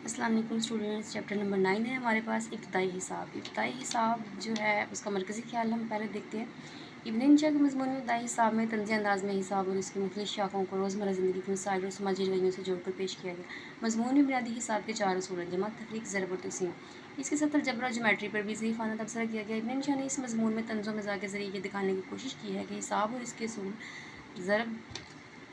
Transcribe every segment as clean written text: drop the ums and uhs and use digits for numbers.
السلام علیکم students, chapter number 9 ہے ہمارے پاس ابتدائی حساب۔ ابتدائی حساب جو ہے اس کا مرکزی خیال ہم پہلے دیکھتے ہیں۔ ابن انشا کے مضمون میں ابتدائی حساب میں طنزی انداز میں حساب اور اس کی مختلف شاخوں کو روزمرہ زندگی کے مسائل اور سماجی رویوں سے جوڑ کر پیش کیا گیا۔ مضمون میں بنیادی حساب کے 4 اصول ہیں: جمع، تفریق، ضرب اور تقسیم۔ اس کے ساتھ الجبر اور جیومیٹری پر بھی ضعیفانہ تبصرہ کیا گیا۔ ابن انشا نے اس مضمون میں طنز و مزاح کے ذریعے یہ دکھانے کی کوشش کی ہے کہ حساب اور اس کے اصول ضرب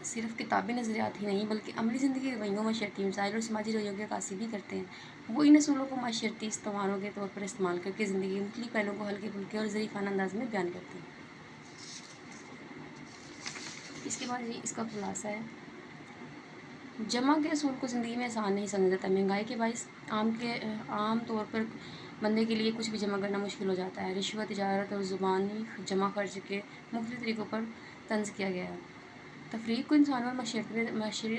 صرف کتابی نظریات ہی نہیں بلکہ عملی زندگی کے رویوں، معاشرتی مسائل اور سماجی رویوں کی عکاسی بھی کرتے ہیں۔ وہ ان اصولوں کو معاشرتی استواروں کے طور پر استعمال کر کے زندگی کے مختلف پہلوؤں کو ہلکے پھلکے اور ظریفانہ انداز میں بیان کرتے ہیں۔ اس کے بعد اس کا خلاصہ ہے: جمع کے اصول کو زندگی میں آسان نہیں سمجھا جاتا۔ مہنگائی کے باعث عام طور پر بندے کے لیے کچھ بھی جمع کرنا مشکل ہو جاتا ہے۔ رشوت، تجارت اور زبانی جمع خرچ کے مختلف طریقوں پر طنز کیا گیا ہے۔ تفریق کو انسانوں اور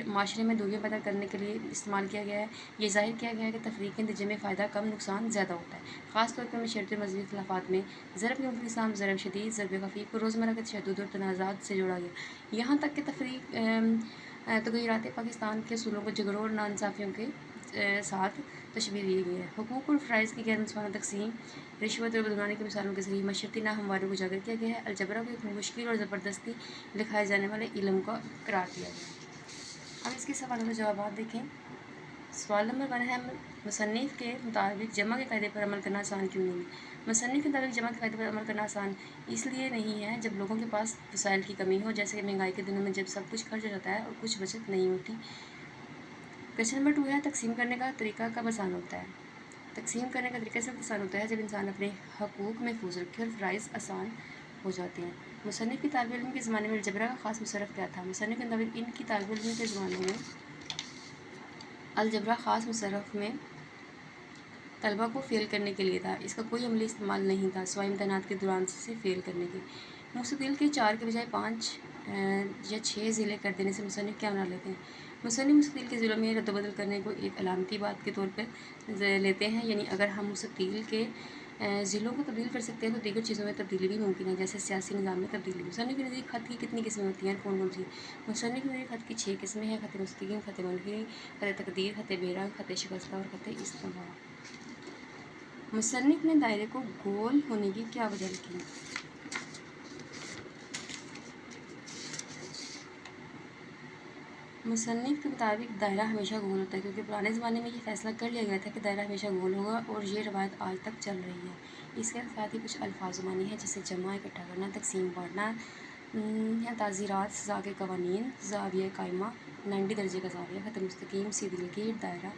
معاشرے میں دوریاں پیدا کرنے کے لیے استعمال کیا گیا ہے۔ یہ ظاہر کیا گیا ہے کہ تفریق کے نتیجے میں فائدہ کم، نقصان زیادہ ہوتا ہے، خاص طور پر معاشرتی اور مذہبی اختلافات میں۔ ضرب کے مختلف اقسام: ضرب شدید، ضرب خفیف کو روزمرہ کے تشدد اور تنازعات سے جوڑا گیا، یہاں تک کہ تفریق تغیرات پاکستان کے اصولوں کو جھگڑوں اور ناانصافیوں کے ساتھ تشبیہ دی گئی ہے۔ حقوق اور فرائض کی غیر منصفانہ تقسیم، رشوت اور بدعنوانی کی مثالوں کے ذریعے معاشرتی ناہمواری کو اجاگر کیا گیا ہے۔ الجبرا کو ایک مشکل اور زبردستی لکھائے جانے والے علم کا قرار دیا گیا۔ اب اس کے سوالوں کے جوابات دیکھیں۔ سوال نمبر 1 ہے: مصنف کے مطابق جمع کے قاعدے پر عمل کرنا آسان کیوں نہیں؟ مصنف کے مطابق جمع کے قاعدے پر عمل کرنا آسان اس لیے نہیں ہے جب لوگوں کے پاس وسائل کی کمی ہو، جیسے کہ مہنگائی کے دنوں میں جب سب کچھ خرچ ہو جاتا ہے اور کچھ بچت نہیں ہوتی۔ کویشچن نمبر 2 ہے: تقسیم کرنے کا طریقہ کب آسان ہوتا ہے؟ تقسیم کرنے کا طریقہ صرف آسان ہوتا ہے جب انسان اپنے حقوق محفوظ رکھے اور فرائض آسان ہو جاتے ہیں۔ مصنف کی طالب علم کے زمانے میں الجبرا کا خاص مصرف کیا تھا؟ مصنف کے مطابق ان کی طالب علم کے زمانے میں الجبرا خاص مصرف میں طلبہ کو فیل کرنے کے لیے تھا۔ اس کا کوئی عملی استعمال نہیں تھا سوائے امتحانات کے دوران سے فیل کرنے کے۔ مستطیل کے 4 کے بجائے 5 یا 6 ضلع کر دینے سے مصنف کیا مراد لیتے ہیں؟ مصنف مستطیل کے ضلعوں میں رد و بدل کرنے کو ایک علامتی بات کے طور پر لیتے ہیں، یعنی اگر ہم مستطیل کے ضلعوں کو تبدیل کر سکتے ہیں تو دیگر چیزوں میں تبدیلی بھی ممکن ہے، جیسے سیاسی نظام میں تبدیلی۔ مصنف کے نزدیک خط کی کتنی قسمیں ہوتی ہیں، کون کون سی؟ مصنف کے نزدیک خط کی 6 قسمیں ہیں: خط مستقیم، خط منفی، خط تقدیر، خط بے رنگ، خط شکستہ اور خط استوا۔ مصنف نے دائرے کو گول ہونے کی کیا وجہ لکھی؟ مصنف کے مطابق دائرہ ہمیشہ گول ہوتا ہے کیونکہ پرانے زمانے میں یہ فیصلہ کر لیا گیا تھا کہ دائرہ ہمیشہ گول ہوگا اور یہ روایت آج تک چل رہی ہے۔ اس کے ساتھ ہی کچھ الفاظ زبانی ہیں جیسے جمع اکٹھا کرنا، تقسیم بانٹنا، تعزیرات، سزا کے قوانین، زاویہ قائمہ، 90 درجے کا زاویہ، خط مستقیم، سیدھی لکیر، دائرہ،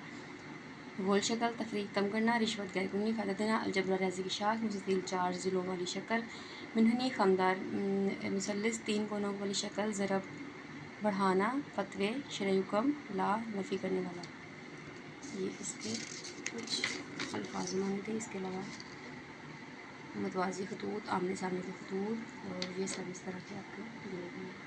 گول شکل، تفریق کم کرنا، رشوت غیر قانونی فائدہ دینا، الجبرا ریاضی کی شاخ، مستطیل 4 ضلعوں والی شکل، منحنی خمدار مثلث 3 کونوں والی شکل، ضرب بڑھانا، فتوے، شرعی حکم، لا نفی کرنے والا۔ یہ اس کے کچھ الفاظ زبانی تھے۔ اس کے علاوہ متوازی خطوط، آمنے سامنے کے خطوط، اور یہ سب اس طرح کے آپ کو دیے گئے ہیں۔